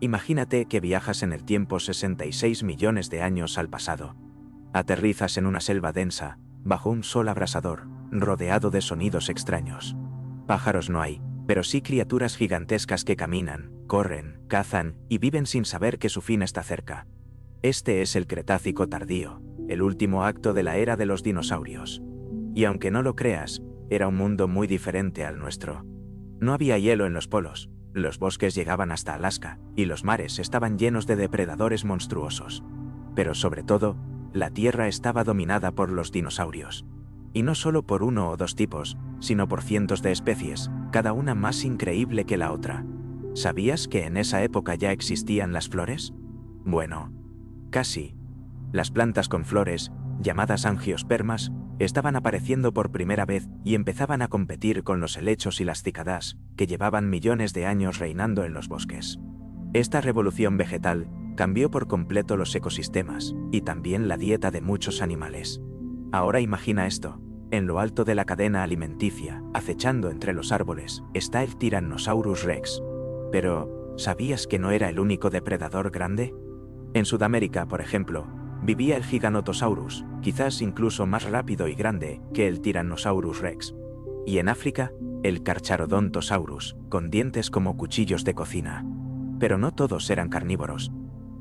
Imagínate que viajas en el tiempo 66 millones de años al pasado. Aterrizas en una selva densa, bajo un sol abrasador, rodeado de sonidos extraños. Pájaros no hay, pero sí criaturas gigantescas que caminan, corren, cazan y viven sin saber que su fin está cerca. Este es el Cretácico tardío, el último acto de la era de los dinosaurios. Y aunque no lo creas, era un mundo muy diferente al nuestro. No había hielo en los polos, los bosques llegaban hasta Alaska, y los mares estaban llenos de depredadores monstruosos. Pero sobre todo, la Tierra estaba dominada por los dinosaurios. Y no solo por uno o dos tipos, sino por cientos de especies, cada una más increíble que la otra. ¿Sabías que en esa época ya existían las flores? Bueno, casi. Las plantas con flores, llamadas angiospermas, estaban apareciendo por primera vez y empezaban a competir con los helechos y las cícadas, que llevaban millones de años reinando en los bosques. Esta revolución vegetal cambió por completo los ecosistemas y también la dieta de muchos animales. Ahora imagina esto: en lo alto de la cadena alimenticia, acechando entre los árboles, está el Tyrannosaurus Rex. Pero, ¿sabías que no era el único depredador grande? En Sudamérica, por ejemplo, vivía el Giganotosaurus, quizás incluso más rápido y grande que el Tyrannosaurus Rex. Y en África, el Carcharodontosaurus, con dientes como cuchillos de cocina. Pero no todos eran carnívoros.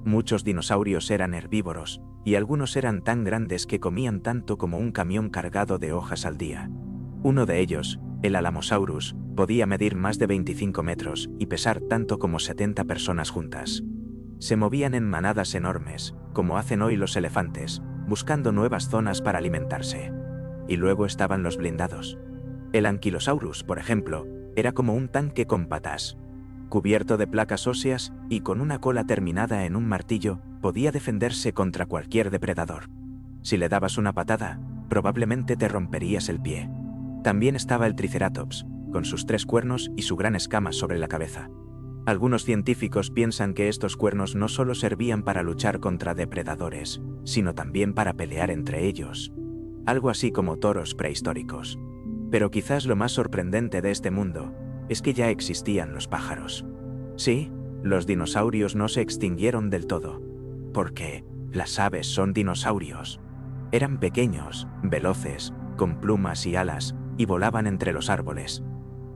Muchos dinosaurios eran herbívoros, y algunos eran tan grandes que comían tanto como un camión cargado de hojas al día. Uno de ellos, el Alamosaurus, podía medir más de 25 metros y pesar tanto como 70 personas juntas. Se movían en manadas enormes, como hacen hoy los elefantes, buscando nuevas zonas para alimentarse. Y luego estaban los blindados. El Ankylosaurus, por ejemplo, era como un tanque con patas. Cubierto de placas óseas y con una cola terminada en un martillo, podía defenderse contra cualquier depredador. Si le dabas una patada, probablemente te romperías el pie. También estaba el Triceratops, con sus 3 cuernos y su gran escama sobre la cabeza. Algunos científicos piensan que estos cuernos no solo servían para luchar contra depredadores, sino también para pelear entre ellos. Algo así como toros prehistóricos. Pero quizás lo más sorprendente de este mundo es que ya existían los pájaros. Sí, los dinosaurios no se extinguieron del todo, porque las aves son dinosaurios. Eran pequeños, veloces, con plumas y alas, y volaban entre los árboles.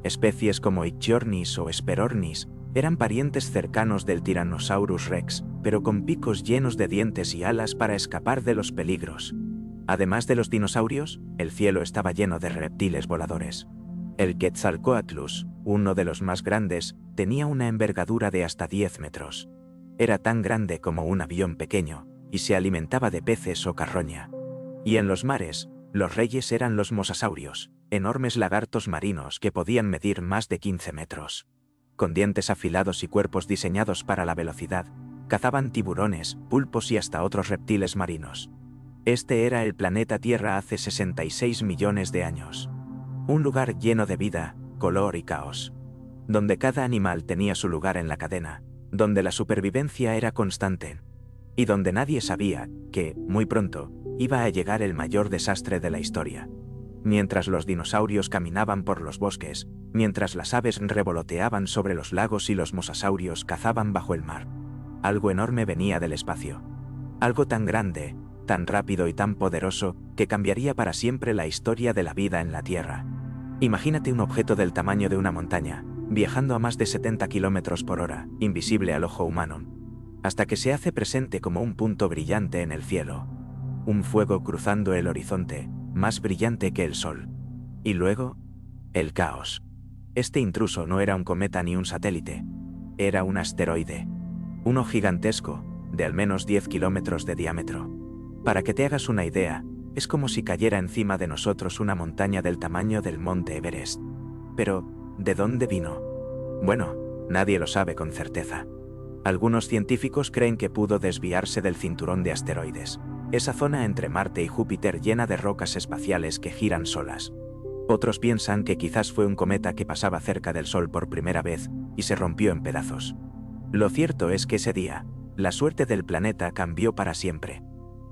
Especies como Ichthyornis o Hesperornis eran parientes cercanos del Tyrannosaurus Rex, pero con picos llenos de dientes y alas para escapar de los peligros. Además de los dinosaurios, el cielo estaba lleno de reptiles voladores. El Quetzalcoatlus, uno de los más grandes, tenía una envergadura de hasta 10 metros. Era tan grande como un avión pequeño, y se alimentaba de peces o carroña. Y en los mares, los reyes eran los mosasaurios, enormes lagartos marinos que podían medir más de 15 metros. Con dientes afilados y cuerpos diseñados para la velocidad, cazaban tiburones, pulpos y hasta otros reptiles marinos. Este era el planeta Tierra hace 66 millones de años. Un lugar lleno de vida, color y caos. Donde cada animal tenía su lugar en la cadena, donde la supervivencia era constante. Y donde nadie sabía que, muy pronto, iba a llegar el mayor desastre de la historia. Mientras los dinosaurios caminaban por los bosques, mientras las aves revoloteaban sobre los lagos y los mosasaurios cazaban bajo el mar, algo enorme venía del espacio. Algo tan grande, tan rápido y tan poderoso, que cambiaría para siempre la historia de la vida en la Tierra. Imagínate un objeto del tamaño de una montaña, viajando a más de 70 km por hora, invisible al ojo humano, hasta que se hace presente como un punto brillante en el cielo. Un fuego cruzando el horizonte, más brillante que el sol. Y luego, el caos. Este intruso no era un cometa ni un satélite. Era un asteroide. Uno gigantesco, de al menos 10 kilómetros de diámetro. Para que te hagas una idea, es como si cayera encima de nosotros una montaña del tamaño del monte Everest. Pero, ¿de dónde vino? Bueno, nadie lo sabe con certeza. Algunos científicos creen que pudo desviarse del cinturón de asteroides, esa zona entre Marte y Júpiter llena de rocas espaciales que giran solas. Otros piensan que quizás fue un cometa que pasaba cerca del Sol por primera vez y se rompió en pedazos. Lo cierto es que ese día, la suerte del planeta cambió para siempre.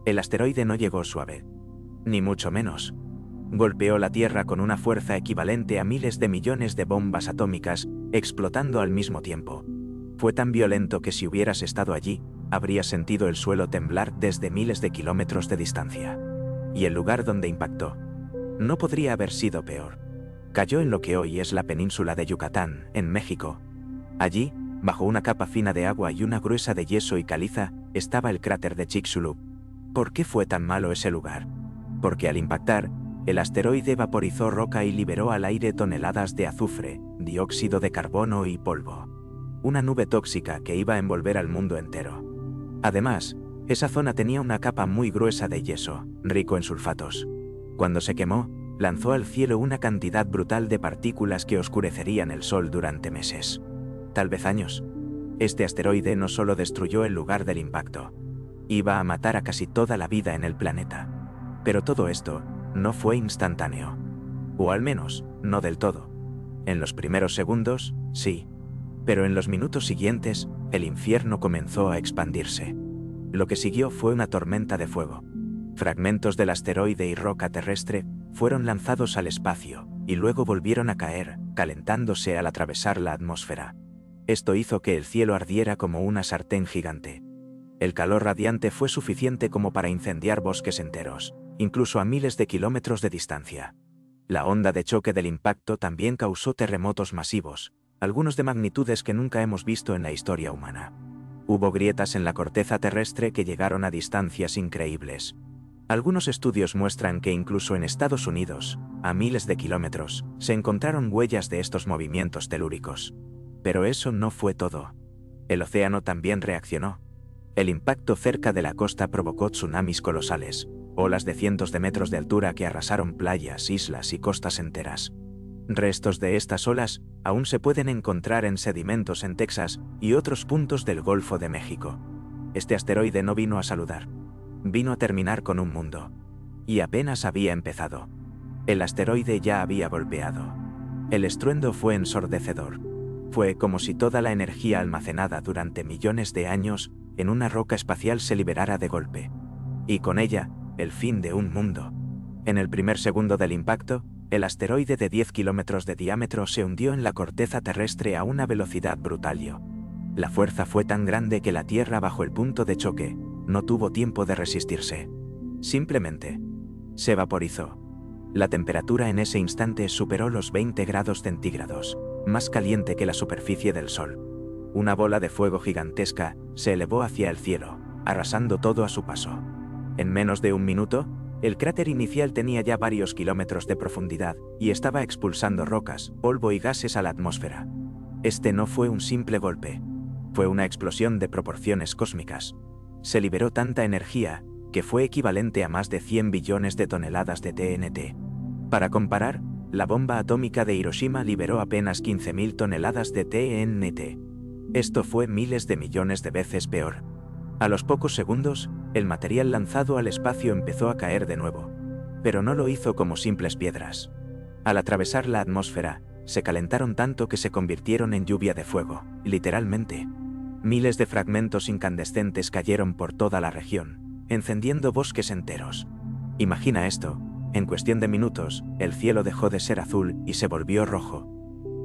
El asteroide no llegó suave, ni mucho menos. Golpeó la Tierra con una fuerza equivalente a miles de millones de bombas atómicas, explotando al mismo tiempo. Fue tan violento que si hubieras estado allí, habrías sentido el suelo temblar desde miles de kilómetros de distancia. Y el lugar donde impactó no podría haber sido peor. Cayó en lo que hoy es la península de Yucatán, en México. Allí, bajo una capa fina de agua y una gruesa de yeso y caliza, estaba el cráter de Chicxulub. ¿Por qué fue tan malo ese lugar? Porque al impactar, el asteroide vaporizó roca y liberó al aire toneladas de azufre, dióxido de carbono y polvo. Una nube tóxica que iba a envolver al mundo entero. Además, esa zona tenía una capa muy gruesa de yeso, rico en sulfatos. Cuando se quemó, lanzó al cielo una cantidad brutal de partículas que oscurecerían el Sol durante meses. Tal vez años. Este asteroide no solo destruyó el lugar del impacto, iba a matar a casi toda la vida en el planeta. Pero todo esto no fue instantáneo. O al menos, no del todo. En los primeros segundos, sí. Pero en los minutos siguientes, el infierno comenzó a expandirse. Lo que siguió fue una tormenta de fuego. Fragmentos del asteroide y roca terrestre fueron lanzados al espacio y luego volvieron a caer, calentándose al atravesar la atmósfera. Esto hizo que el cielo ardiera como una sartén gigante. El calor radiante fue suficiente como para incendiar bosques enteros, incluso a miles de kilómetros de distancia. La onda de choque del impacto también causó terremotos masivos, algunos de magnitudes que nunca hemos visto en la historia humana. Hubo grietas en la corteza terrestre que llegaron a distancias increíbles. Algunos estudios muestran que incluso en Estados Unidos, a miles de kilómetros, se encontraron huellas de estos movimientos telúricos. Pero eso no fue todo. El océano también reaccionó. El impacto cerca de la costa provocó tsunamis colosales, olas de cientos de metros de altura que arrasaron playas, islas y costas enteras. Restos de estas olas aún se pueden encontrar en sedimentos en Texas y otros puntos del Golfo de México. Este asteroide no vino a saludar. Vino a terminar con un mundo. Y apenas había empezado. El asteroide ya había golpeado. El estruendo fue ensordecedor. Fue como si toda la energía almacenada durante millones de años en una roca espacial se liberara de golpe. Y con ella, el fin de un mundo. En el primer segundo del impacto, el asteroide de 10 kilómetros de diámetro se hundió en la corteza terrestre a una velocidad brutal. La fuerza fue tan grande que la Tierra bajo el punto de choque no tuvo tiempo de resistirse. Simplemente se vaporizó. La temperatura en ese instante superó los 20 grados centígrados, más caliente que la superficie del Sol. Una bola de fuego gigantesca se elevó hacia el cielo, arrasando todo a su paso. En menos de un minuto, el cráter inicial tenía ya varios kilómetros de profundidad y estaba expulsando rocas, polvo y gases a la atmósfera. Este no fue un simple golpe. Fue una explosión de proporciones cósmicas. Se liberó tanta energía que fue equivalente a más de 100 billones de toneladas de TNT. Para comparar, la bomba atómica de Hiroshima liberó apenas 15.000 toneladas de TNT. Esto fue miles de millones de veces peor. A los pocos segundos, el material lanzado al espacio empezó a caer de nuevo. Pero no lo hizo como simples piedras. Al atravesar la atmósfera, se calentaron tanto que se convirtieron en lluvia de fuego, literalmente. Miles de fragmentos incandescentes cayeron por toda la región, encendiendo bosques enteros. Imagina esto, en cuestión de minutos, el cielo dejó de ser azul y se volvió rojo.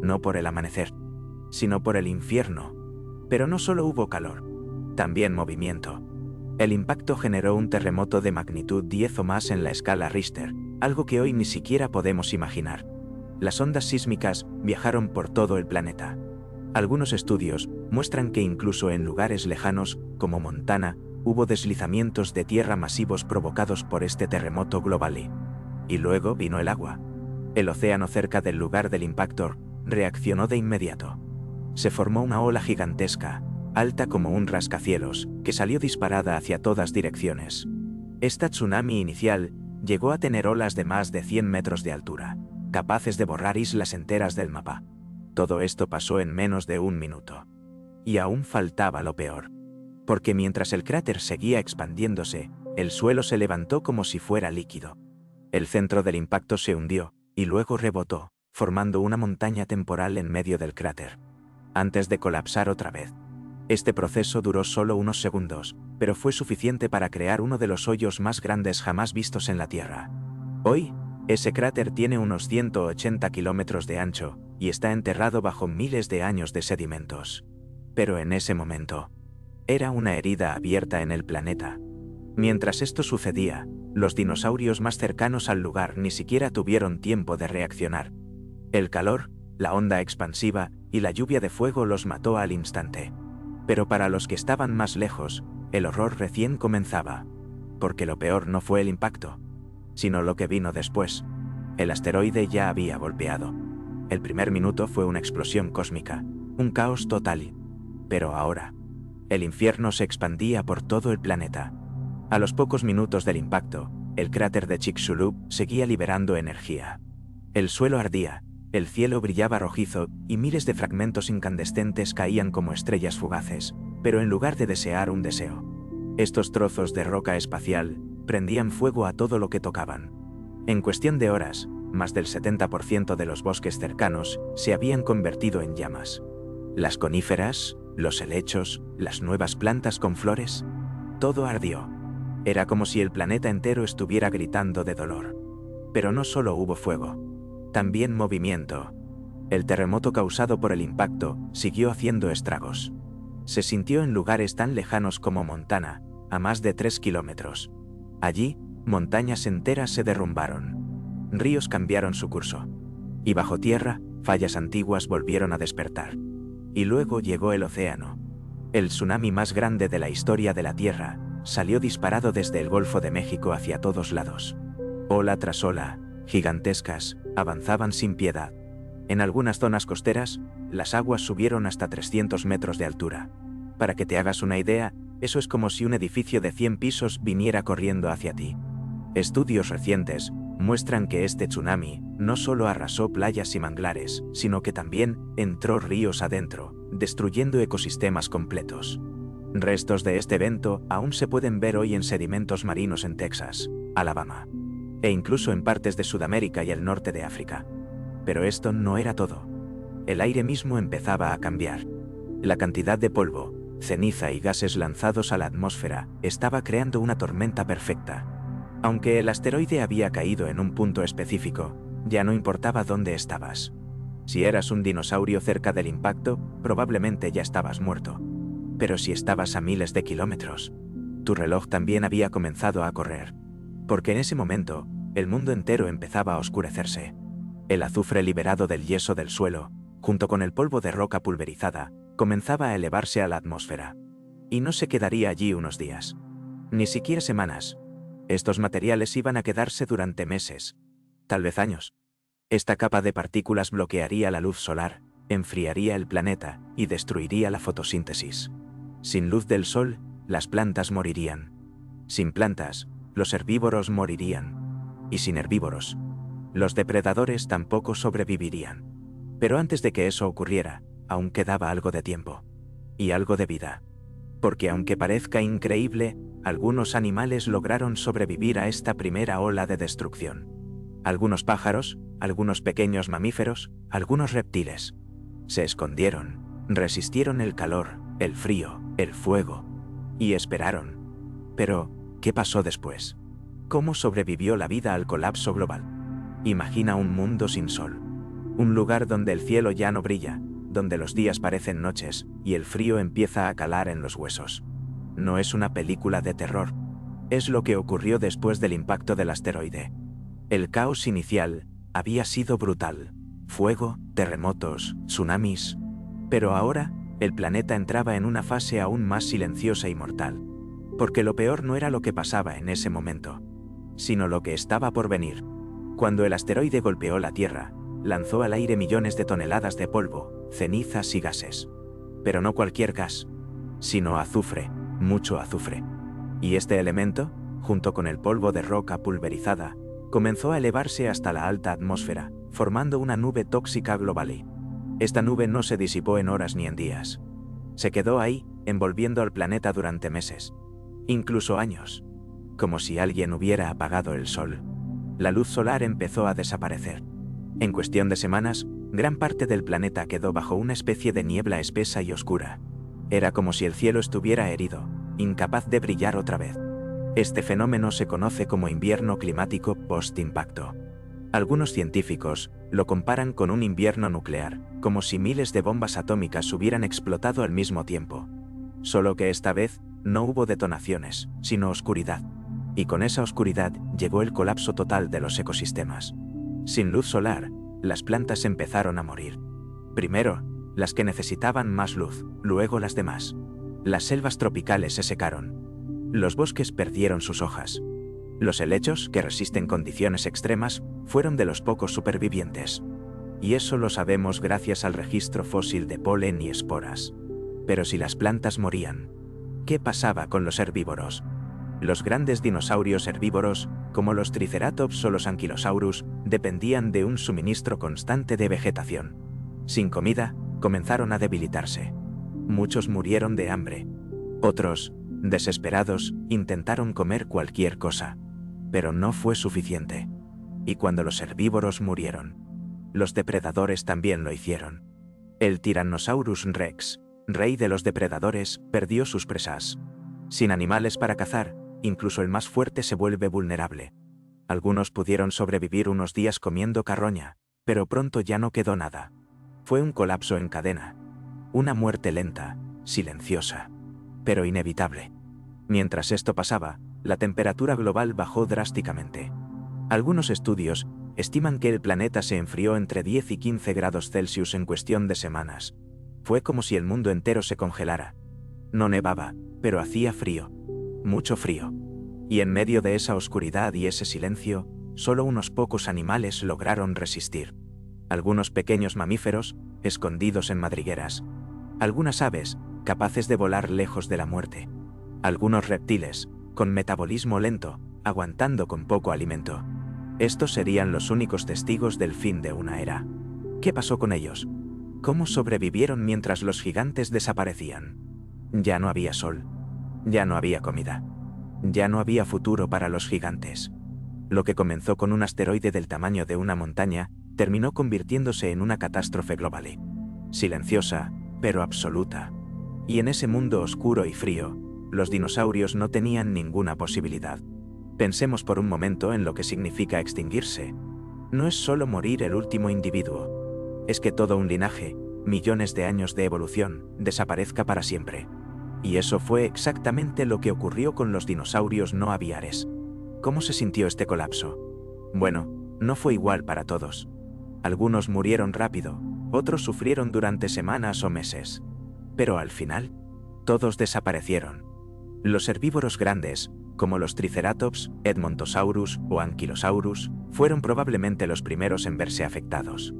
No por el amanecer, sino por el infierno. Pero no solo hubo calor, también movimiento. El impacto generó un terremoto de magnitud 10 o más en la escala Richter, algo que hoy ni siquiera podemos imaginar. Las ondas sísmicas viajaron por todo el planeta. Algunos estudios muestran que incluso en lugares lejanos, como Montana, hubo deslizamientos de tierra masivos provocados por este terremoto global. Y luego vino el agua. El océano cerca del lugar del impacto reaccionó de inmediato. Se formó una ola gigantesca, alta como un rascacielos, que salió disparada hacia todas direcciones. Esta tsunami inicial llegó a tener olas de más de 100 metros de altura, capaces de borrar islas enteras del mapa. Todo esto pasó en menos de un minuto. Y aún faltaba lo peor. Porque mientras el cráter seguía expandiéndose, el suelo se levantó como si fuera líquido. El centro del impacto se hundió, y luego rebotó, formando una montaña temporal en medio del cráter, antes de colapsar otra vez. Este proceso duró solo unos segundos, pero fue suficiente para crear uno de los hoyos más grandes jamás vistos en la Tierra. Hoy, ese cráter tiene unos 180 kilómetros de ancho, y está enterrado bajo miles de años de sedimentos. Pero en ese momento, era una herida abierta en el planeta. Mientras esto sucedía, los dinosaurios más cercanos al lugar ni siquiera tuvieron tiempo de reaccionar. El calor, la onda expansiva y la lluvia de fuego los mató al instante. Pero para los que estaban más lejos, el horror recién comenzaba. Porque lo peor no fue el impacto, sino lo que vino después. El asteroide ya había golpeado. El primer minuto fue una explosión cósmica, un caos total. Pero ahora, el infierno se expandía por todo el planeta. A los pocos minutos del impacto, el cráter de Chicxulub seguía liberando energía. El suelo ardía, el cielo brillaba rojizo y miles de fragmentos incandescentes caían como estrellas fugaces, pero en lugar de desear un deseo, estos trozos de roca espacial prendían fuego a todo lo que tocaban. En cuestión de horas, más del 70% de los bosques cercanos se habían convertido en llamas. Las coníferas, los helechos, las nuevas plantas con flores, todo ardió. Era como si el planeta entero estuviera gritando de dolor. Pero no solo hubo fuego, también movimiento. El terremoto causado por el impacto siguió haciendo estragos. Se sintió en lugares tan lejanos como Montana, a más de 3 kilómetros. Allí, montañas enteras se derrumbaron. Ríos cambiaron su curso. Y bajo tierra, fallas antiguas volvieron a despertar. Y luego llegó el océano. El tsunami más grande de la historia de la Tierra salió disparado desde el Golfo de México hacia todos lados. Ola tras ola, gigantescas, avanzaban sin piedad. En algunas zonas costeras, las aguas subieron hasta 300 metros de altura. Para que te hagas una idea, eso es como si un edificio de 100 pisos viniera corriendo hacia ti. Estudios recientes muestran que este tsunami no solo arrasó playas y manglares, sino que también entró ríos adentro, destruyendo ecosistemas completos. Restos de este evento aún se pueden ver hoy en sedimentos marinos en Texas, Alabama, e incluso en partes de Sudamérica y el norte de África. Pero esto no era todo. El aire mismo empezaba a cambiar. La cantidad de polvo, ceniza y gases lanzados a la atmósfera estaba creando una tormenta perfecta. Aunque el asteroide había caído en un punto específico, ya no importaba dónde estabas. Si eras un dinosaurio cerca del impacto, probablemente ya estabas muerto. Pero si estabas a miles de kilómetros, tu reloj también había comenzado a correr. Porque en ese momento, el mundo entero empezaba a oscurecerse. El azufre liberado del yeso del suelo, junto con el polvo de roca pulverizada, comenzaba a elevarse a la atmósfera. Y no se quedaría allí unos días, ni siquiera semanas. Estos materiales iban a quedarse durante meses, tal vez años. Esta capa de partículas bloquearía la luz solar, enfriaría el planeta y destruiría la fotosíntesis. Sin luz del sol, las plantas morirían. Sin plantas, los herbívoros morirían. Y sin herbívoros, los depredadores tampoco sobrevivirían. Pero antes de que eso ocurriera, aún quedaba algo de tiempo. Y algo de vida. Porque aunque parezca increíble, algunos animales lograron sobrevivir a esta primera ola de destrucción. Algunos pájaros, algunos pequeños mamíferos, algunos reptiles. Se escondieron, resistieron el calor, el frío, el fuego. Y esperaron. Pero, ¿qué pasó después? ¿Cómo sobrevivió la vida al colapso global? Imagina un mundo sin sol. Un lugar donde el cielo ya no brilla, donde los días parecen noches y el frío empieza a calar en los huesos. No es una película de terror. Es lo que ocurrió después del impacto del asteroide. El caos inicial había sido brutal. Fuego, terremotos, tsunamis. Pero ahora, el planeta entraba en una fase aún más silenciosa y mortal. Porque lo peor no era lo que pasaba en ese momento, sino lo que estaba por venir. Cuando el asteroide golpeó la Tierra, lanzó al aire millones de toneladas de polvo, cenizas y gases. Pero no cualquier gas, sino azufre, mucho azufre. Y este elemento, junto con el polvo de roca pulverizada, comenzó a elevarse hasta la alta atmósfera, formando una nube tóxica global. Esta nube no se disipó en horas ni en días. Se quedó ahí, envolviendo al planeta durante meses, incluso años, como si alguien hubiera apagado el sol. La luz solar empezó a desaparecer. En cuestión de semanas, gran parte del planeta quedó bajo una especie de niebla espesa y oscura. Era como si el cielo estuviera herido, incapaz de brillar otra vez. Este fenómeno se conoce como invierno climático post-impacto. Algunos científicos lo comparan con un invierno nuclear, como si miles de bombas atómicas hubieran explotado al mismo tiempo. Solo que esta vez no hubo detonaciones, sino oscuridad. Y con esa oscuridad llegó el colapso total de los ecosistemas. Sin luz solar, las plantas empezaron a morir. Primero, las que necesitaban más luz, luego las demás. Las selvas tropicales se secaron. Los bosques perdieron sus hojas. Los helechos, que resisten condiciones extremas, fueron de los pocos supervivientes. Y eso lo sabemos gracias al registro fósil de polen y esporas. Pero si las plantas morían, ¿qué pasaba con los herbívoros? Los grandes dinosaurios herbívoros, como los Triceratops o los Ankylosaurus, dependían de un suministro constante de vegetación. Sin comida, comenzaron a debilitarse. Muchos murieron de hambre. Otros, desesperados, intentaron comer cualquier cosa. Pero no fue suficiente. Y cuando los herbívoros murieron, los depredadores también lo hicieron. El Tyrannosaurus Rex, rey de los depredadores, perdió sus presas. Sin animales para cazar, incluso el más fuerte se vuelve vulnerable. Algunos pudieron sobrevivir unos días comiendo carroña, pero pronto ya no quedó nada. Fue un colapso en cadena. Una muerte lenta, silenciosa, pero inevitable. Mientras esto pasaba, la temperatura global bajó drásticamente. Algunos estudios estiman que el planeta se enfrió entre 10 y 15 grados Celsius en cuestión de semanas. Fue como si el mundo entero se congelara. No nevaba, pero hacía frío. Mucho frío. Y en medio de esa oscuridad y ese silencio, solo unos pocos animales lograron resistir. Algunos pequeños mamíferos, escondidos en madrigueras. Algunas aves, capaces de volar lejos de la muerte. Algunos reptiles, con metabolismo lento, aguantando con poco alimento. Estos serían los únicos testigos del fin de una era. ¿Qué pasó con ellos? ¿Cómo sobrevivieron mientras los gigantes desaparecían? Ya no había sol. Ya no había comida. Ya no había futuro para los gigantes. Lo que comenzó con un asteroide del tamaño de una montaña, terminó convirtiéndose en una catástrofe global. Silenciosa, pero absoluta. Y en ese mundo oscuro y frío, los dinosaurios no tenían ninguna posibilidad. Pensemos por un momento en lo que significa extinguirse. No es solo morir el último individuo. Es que todo un linaje, millones de años de evolución, desaparezca para siempre. Y eso fue exactamente lo que ocurrió con los dinosaurios no aviares. ¿Cómo se sintió este colapso? Bueno, no fue igual para todos. Algunos murieron rápido, otros sufrieron durante semanas o meses. Pero al final, todos desaparecieron. Los herbívoros grandes, como los Triceratops, Edmontosaurus o Ankylosaurus, fueron probablemente los primeros en verse afectados.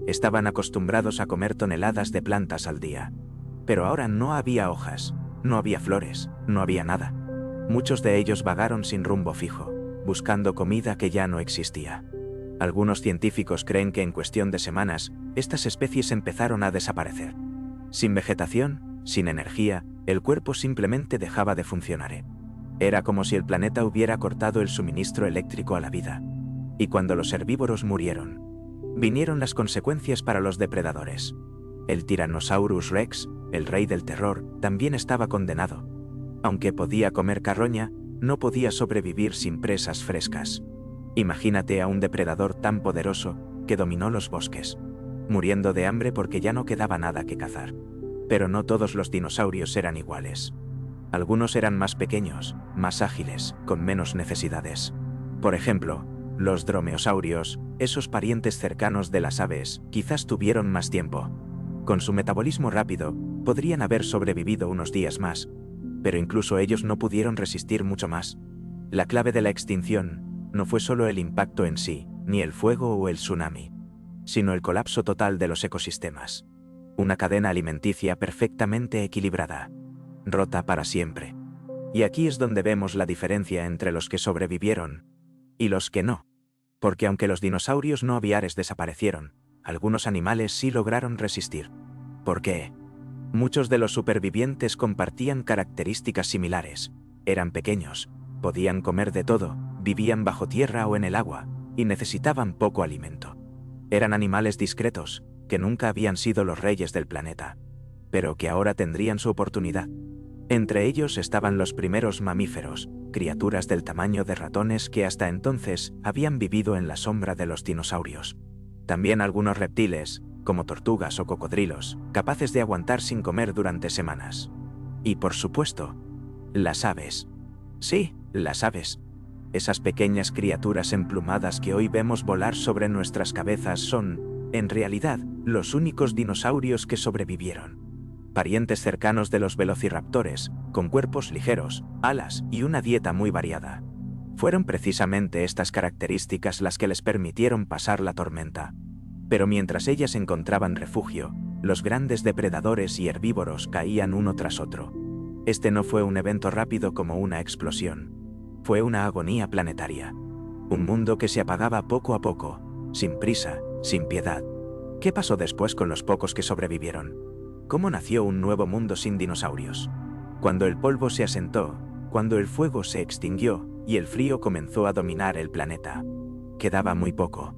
Estaban acostumbrados a comer toneladas de plantas al día. Pero ahora no había hojas, no había flores, no había nada. Muchos de ellos vagaron sin rumbo fijo, buscando comida que ya no existía. Algunos científicos creen que en cuestión de semanas, estas especies empezaron a desaparecer. Sin vegetación, sin energía, el cuerpo simplemente dejaba de funcionar. Era como si el planeta hubiera cortado el suministro eléctrico a la vida. Y cuando los herbívoros murieron, vinieron las consecuencias para los depredadores. El Tyrannosaurus Rex, el rey del terror, también estaba condenado. Aunque podía comer carroña, no podía sobrevivir sin presas frescas. Imagínate a un depredador tan poderoso que dominó los bosques, muriendo de hambre porque ya no quedaba nada que cazar. Pero no todos los dinosaurios eran iguales. Algunos eran más pequeños, más ágiles, con menos necesidades. Por ejemplo, los dromeosaurios, esos parientes cercanos de las aves, quizás tuvieron más tiempo. Con su metabolismo rápido, podrían haber sobrevivido unos días más, pero incluso ellos no pudieron resistir mucho más. La clave de la extinción no fue solo el impacto en sí, ni el fuego o el tsunami, sino el colapso total de los ecosistemas. Una cadena alimenticia perfectamente equilibrada, rota para siempre. Y aquí es donde vemos la diferencia entre los que sobrevivieron y los que no. Porque aunque los dinosaurios no aviares desaparecieron, algunos animales sí lograron resistir. ¿Por qué? Muchos de los supervivientes compartían características similares. Eran pequeños, podían comer de todo, vivían bajo tierra o en el agua, y necesitaban poco alimento. Eran animales discretos, que nunca habían sido los reyes del planeta, pero que ahora tendrían su oportunidad. Entre ellos estaban los primeros mamíferos, criaturas del tamaño de ratones que hasta entonces habían vivido en la sombra de los dinosaurios. También algunos reptiles, como tortugas o cocodrilos, capaces de aguantar sin comer durante semanas. Y por supuesto, las aves. Sí, las aves. Esas pequeñas criaturas emplumadas que hoy vemos volar sobre nuestras cabezas son, en realidad, los únicos dinosaurios que sobrevivieron. Parientes cercanos de los velociraptores, con cuerpos ligeros, alas y una dieta muy variada. Fueron precisamente estas características las que les permitieron pasar la tormenta. Pero mientras ellas encontraban refugio, los grandes depredadores y herbívoros caían uno tras otro. Este no fue un evento rápido como una explosión. Fue una agonía planetaria. Un mundo que se apagaba poco a poco, sin prisa, sin piedad. ¿Qué pasó después con los pocos que sobrevivieron? ¿Cómo nació un nuevo mundo sin dinosaurios? Cuando el polvo se asentó, cuando el fuego se extinguió y el frío comenzó a dominar el planeta. Quedaba muy poco.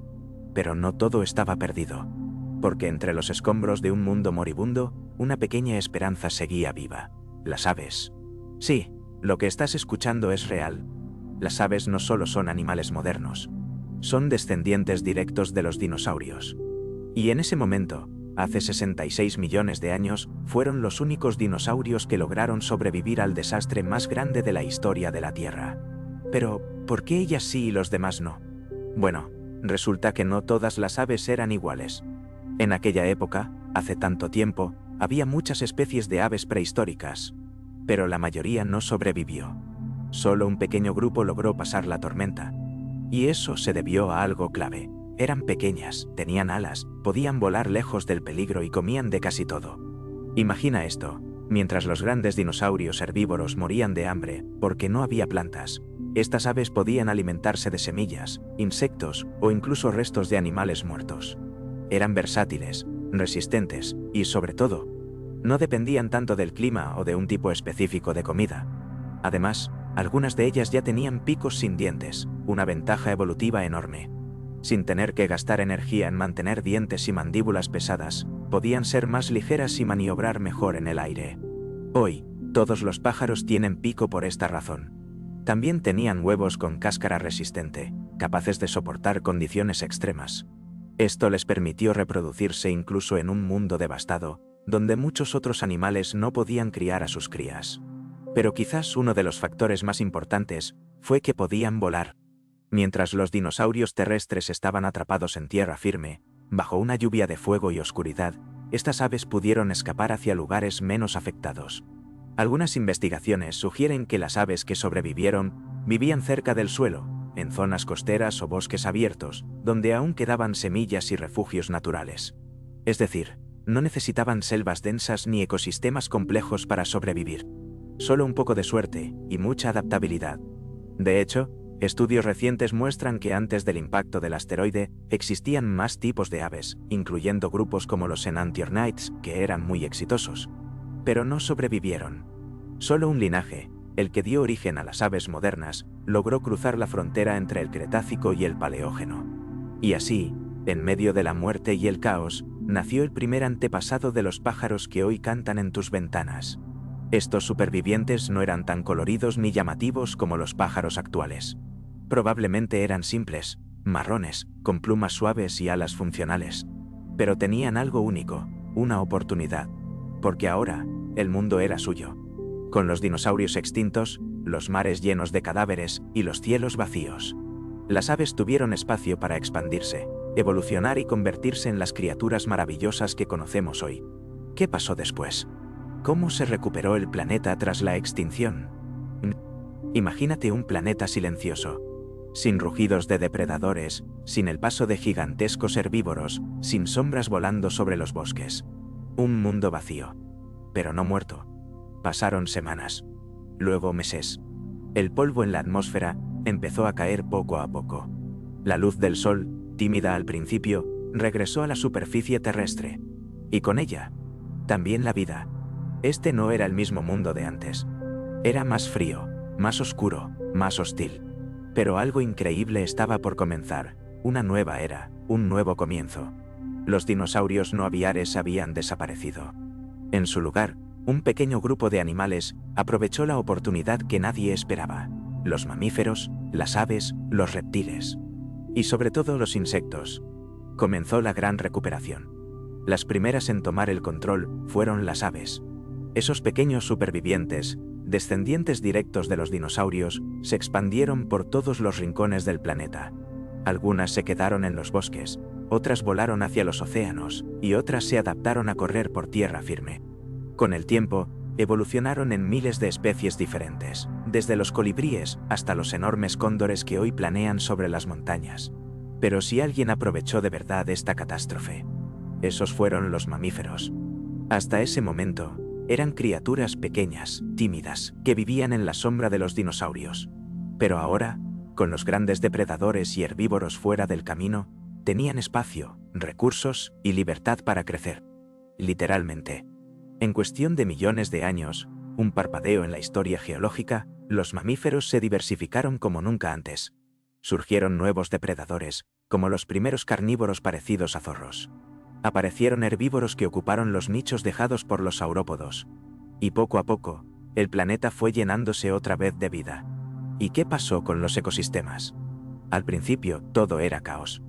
Pero no todo estaba perdido. Porque entre los escombros de un mundo moribundo, una pequeña esperanza seguía viva. Las aves. Sí, lo que estás escuchando es real. Las aves no solo son animales modernos. Son descendientes directos de los dinosaurios. Y en ese momento, hace 66 millones de años, fueron los únicos dinosaurios que lograron sobrevivir al desastre más grande de la historia de la Tierra. Pero, ¿por qué ellas sí y los demás no? Bueno, resulta que no todas las aves eran iguales. En aquella época, hace tanto tiempo, había muchas especies de aves prehistóricas, pero la mayoría no sobrevivió. Solo un pequeño grupo logró pasar la tormenta. Y eso se debió a algo clave. Eran pequeñas, tenían alas, podían volar lejos del peligro y comían de casi todo. Imagina esto, mientras los grandes dinosaurios herbívoros morían de hambre porque no había plantas, estas aves podían alimentarse de semillas, insectos o incluso restos de animales muertos. Eran versátiles, resistentes y, sobre todo, no dependían tanto del clima o de un tipo específico de comida. Además, algunas de ellas ya tenían picos sin dientes, una ventaja evolutiva enorme. Sin tener que gastar energía en mantener dientes y mandíbulas pesadas, podían ser más ligeras y maniobrar mejor en el aire. Hoy, todos los pájaros tienen pico por esta razón. También tenían huevos con cáscara resistente, capaces de soportar condiciones extremas. Esto les permitió reproducirse incluso en un mundo devastado, donde muchos otros animales no podían criar a sus crías. Pero quizás uno de los factores más importantes fue que podían volar. Mientras los dinosaurios terrestres estaban atrapados en tierra firme, bajo una lluvia de fuego y oscuridad, estas aves pudieron escapar hacia lugares menos afectados. Algunas investigaciones sugieren que las aves que sobrevivieron vivían cerca del suelo, en zonas costeras o bosques abiertos, donde aún quedaban semillas y refugios naturales. Es decir, no necesitaban selvas densas ni ecosistemas complejos para sobrevivir. Solo un poco de suerte y mucha adaptabilidad. De hecho, estudios recientes muestran que antes del impacto del asteroide existían más tipos de aves, incluyendo grupos como los Enantiornites, que eran muy exitosos. Pero no sobrevivieron. Solo un linaje, el que dio origen a las aves modernas, logró cruzar la frontera entre el Cretácico y el Paleógeno. Y así, en medio de la muerte y el caos, nació el primer antepasado de los pájaros que hoy cantan en tus ventanas. Estos supervivientes no eran tan coloridos ni llamativos como los pájaros actuales. Probablemente eran simples, marrones, con plumas suaves y alas funcionales. Pero tenían algo único, una oportunidad. Porque ahora, el mundo era suyo. Con los dinosaurios extintos, los mares llenos de cadáveres y los cielos vacíos. Las aves tuvieron espacio para expandirse, evolucionar y convertirse en las criaturas maravillosas que conocemos hoy. ¿Qué pasó después? ¿Cómo se recuperó el planeta tras la extinción? Imagínate un planeta silencioso, sin rugidos de depredadores, sin el paso de gigantescos herbívoros, sin sombras volando sobre los bosques. Un mundo vacío, pero no muerto. Pasaron semanas, luego meses. El polvo en la atmósfera empezó a caer poco a poco. La luz del sol, tímida al principio, regresó a la superficie terrestre. Y con ella, también la vida. Este no era el mismo mundo de antes. Era más frío, más oscuro, más hostil. Pero algo increíble estaba por comenzar, una nueva era, un nuevo comienzo. Los dinosaurios no aviares habían desaparecido. En su lugar, Un pequeño grupo de animales aprovechó la oportunidad que nadie esperaba: los mamíferos, las aves, los reptiles y sobre todo los insectos. Comenzó la gran recuperación. Las primeras en tomar el control fueron las aves. Esos pequeños supervivientes, descendientes directos de los dinosaurios, se expandieron por todos los rincones del planeta. Algunas se quedaron en los bosques, otras volaron hacia los océanos y otras se adaptaron a correr por tierra firme. Con el tiempo, evolucionaron en miles de especies diferentes, desde los colibríes hasta los enormes cóndores que hoy planean sobre las montañas. Pero si alguien aprovechó de verdad esta catástrofe, esos fueron los mamíferos. Hasta ese momento, eran criaturas pequeñas, tímidas, que vivían en la sombra de los dinosaurios. Pero ahora, con los grandes depredadores y herbívoros fuera del camino, tenían espacio, recursos y libertad para crecer. Literalmente. En cuestión de millones de años, un parpadeo en la historia geológica, los mamíferos se diversificaron como nunca antes. Surgieron nuevos depredadores, como los primeros carnívoros parecidos a zorros. Aparecieron herbívoros que ocuparon los nichos dejados por los saurópodos. Y poco a poco, el planeta fue llenándose otra vez de vida. ¿Y qué pasó con los ecosistemas? Al principio, todo era caos.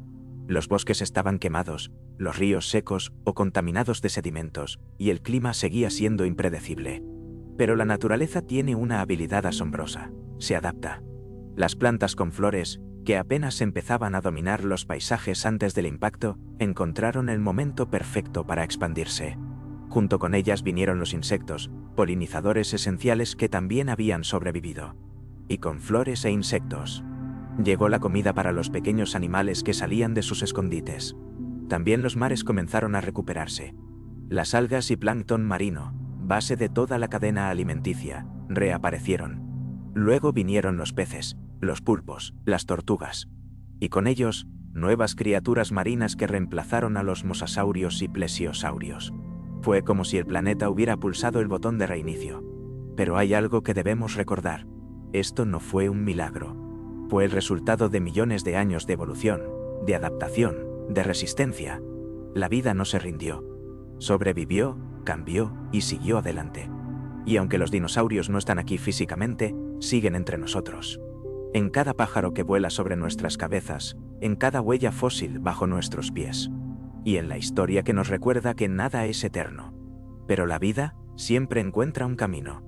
Los bosques estaban quemados, los ríos secos o contaminados de sedimentos, y el clima seguía siendo impredecible. Pero la naturaleza tiene una habilidad asombrosa: se adapta. Las plantas con flores, que apenas empezaban a dominar los paisajes antes del impacto, encontraron el momento perfecto para expandirse. Junto con ellas vinieron los insectos, polinizadores esenciales que también habían sobrevivido. Y con flores e insectos, llegó la comida para los pequeños animales que salían de sus escondites. También los mares comenzaron a recuperarse. Las algas y plancton marino, base de toda la cadena alimenticia, reaparecieron. Luego vinieron los peces, los pulpos, las tortugas. Y con ellos, nuevas criaturas marinas que reemplazaron a los mosasaurios y plesiosaurios. Fue como si el planeta hubiera pulsado el botón de reinicio. Pero hay algo que debemos recordar: esto no fue un milagro. Fue el resultado de millones de años de evolución, de adaptación, de resistencia. La vida no se rindió. Sobrevivió, cambió y siguió adelante. Y aunque los dinosaurios no están aquí físicamente, siguen entre nosotros. En cada pájaro que vuela sobre nuestras cabezas, en cada huella fósil bajo nuestros pies. Y en la historia que nos recuerda que nada es eterno. Pero la vida siempre encuentra un camino.